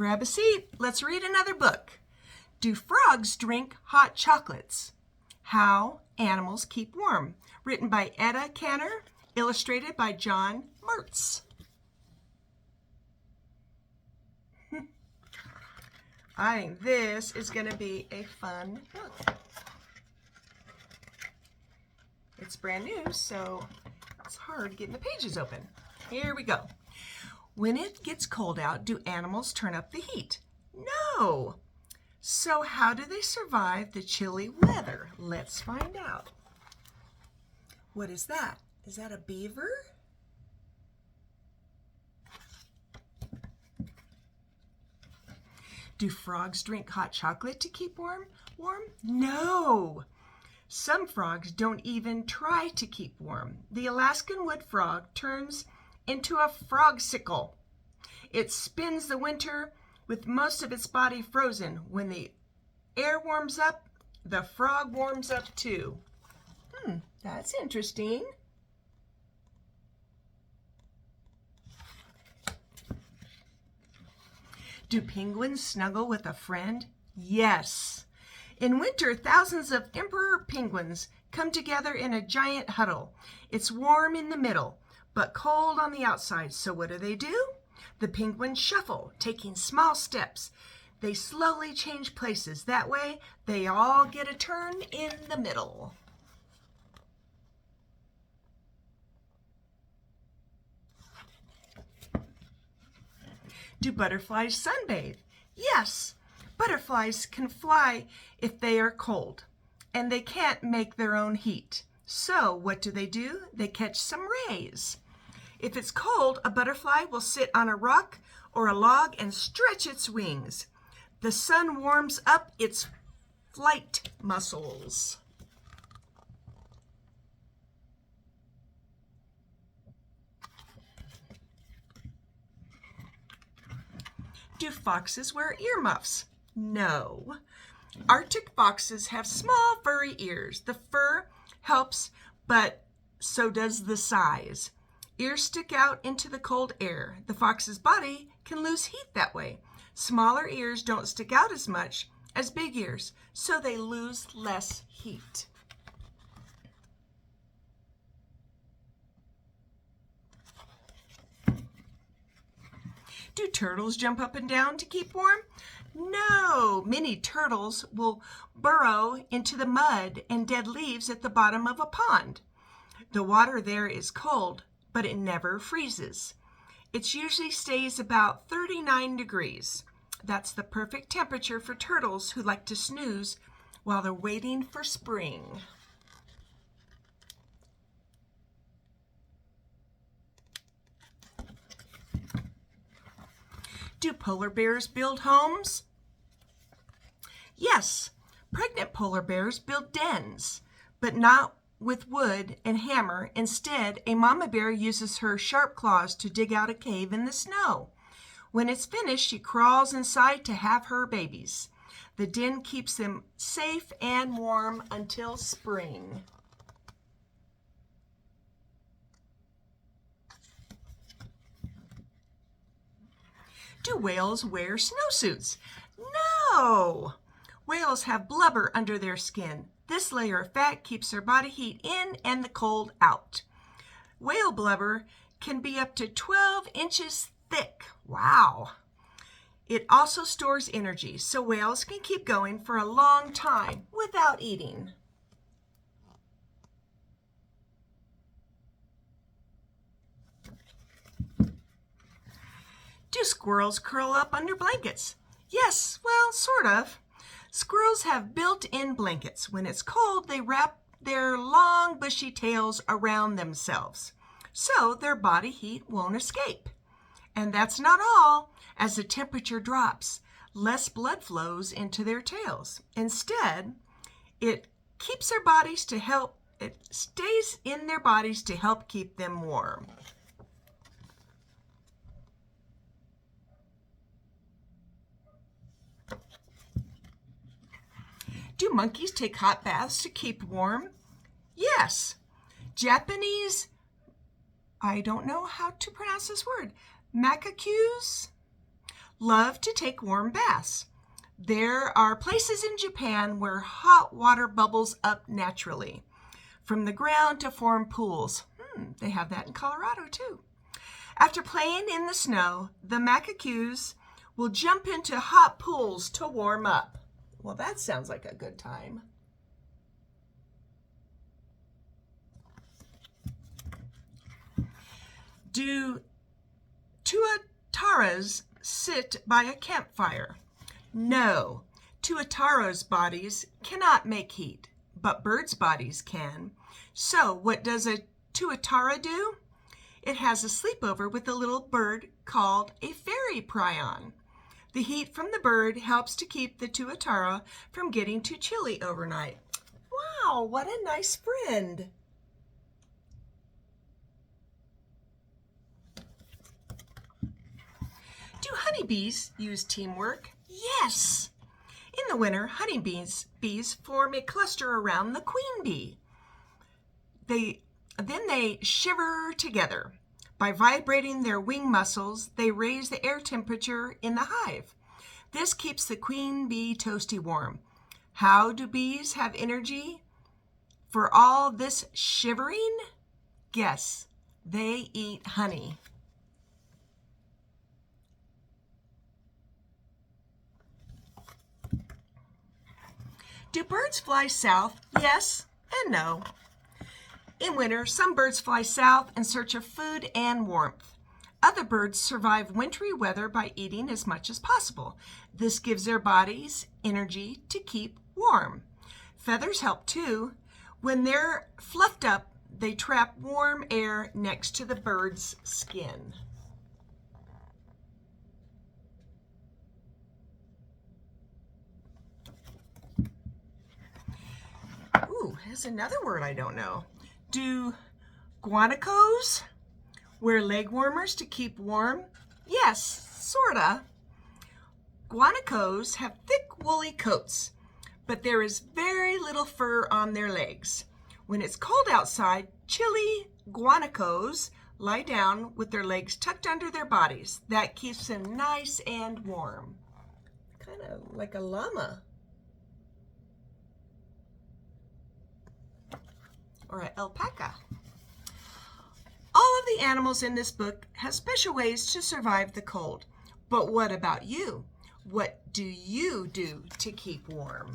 Grab a seat. Let's read another book. Do frogs drink hot chocolates? How animals keep warm. Written by Etta, illustrated by John Martz. I think this is going to be a fun book. It's brand new, so it's hard getting the pages open. Here we go. When it gets cold out, do animals turn up the heat? No. So how do they survive the chilly weather? Let's find out. What is that? Is that a beaver? Do frogs drink hot chocolate to keep warm? No. Some frogs don't even try to keep warm. The Alaskan wood frog turns into a frogsicle. It spends the winter with most of its body frozen. When the air warms up, the frog warms up too. That's interesting. Do penguins snuggle with a friend? Yes. In winter, thousands of emperor penguins come together in a giant huddle. It's warm in the middle, but cold on the outside. So what do? The penguins shuffle, taking small steps. They slowly change places. That way, they all get a turn in the middle. Do butterflies sunbathe? Yes. Butterflies can fly if they are cold, and they can't make their own heat. So what do? They catch some rays. If it's cold, a butterfly will sit on a rock or a log and stretch its wings. The sun warms up its flight muscles. Do foxes wear earmuffs? No. Arctic foxes have small furry ears. The fur helps, but so does the size. Ears stick out into the cold air. The fox's body can lose heat that way. Smaller ears don't stick out as much as big ears, so they lose less heat. Do turtles jump up and down to keep warm? No. Many turtles will burrow into the mud and dead leaves at the bottom of a pond. The water there is cold, but it never freezes. It usually stays about 39 degrees. That's the perfect temperature for turtles who like to snooze while they're waiting for spring. Do polar bears build homes? Yes, pregnant polar bears build dens, but not with wood and hammer. Instead, a mama bear uses her sharp claws to dig out a cave in the snow. When it's finished, she crawls inside to have her babies. The den keeps them safe and warm until spring. Do whales wear snowsuits? No! Whales have blubber under their skin. This layer of fat keeps their body heat in and the cold out. Whale blubber can be up to 12 inches thick. Wow! It also stores energy, so whales can keep going for a long time without eating. Do squirrels curl up under blankets? Yes, well, sort of. Squirrels have built-in blankets. When it's cold, they wrap their long, bushy tails around themselves, so their body heat won't escape. And that's not all. As the temperature drops, less blood flows into their tails. Instead, it stays in their bodies to help keep them warm. Do monkeys take hot baths to keep warm? Yes. Japanese, I don't know how to pronounce this word, macaques love to take warm baths. There are places in Japan where hot water bubbles up naturally from the ground to form pools. They have that in Colorado too. After playing in the snow, the macaques will jump into hot pools to warm up. Well, that sounds like a good time. Do tuataras sit by a campfire? No, tuataras' bodies cannot make heat, but birds' bodies can. So what does a tuatara do? It has a sleepover with a little bird called a fairy prion. The heat from the bird helps to keep the tuatara from getting too chilly overnight. Wow, what a nice friend. Do honeybees use teamwork? Yes. In the winter, honeybees form a cluster around the queen bee. Then they shiver together. By vibrating their wing muscles, they raise the air temperature in the hive. This keeps the queen bee toasty warm. How do bees have energy for all this shivering? Guess. They eat honey. Do birds fly south? Yes and no. In winter, some birds fly south in search of food and warmth. Other birds survive wintry weather by eating as much as possible. This gives their bodies energy to keep warm. Feathers help too. When they're fluffed up, they trap warm air next to the bird's skin. Ooh, here's another word I don't know. Do guanacos wear leg warmers to keep warm? Yes, sorta. Guanacos have thick woolly coats, but there is very little fur on their legs. When it's cold outside, chilly guanacos lie down with their legs tucked under their bodies. That keeps them nice and warm. Kind of like a llama. Or an alpaca. All of the animals in this book have special ways to survive the cold. But what about you? What do you do to keep warm?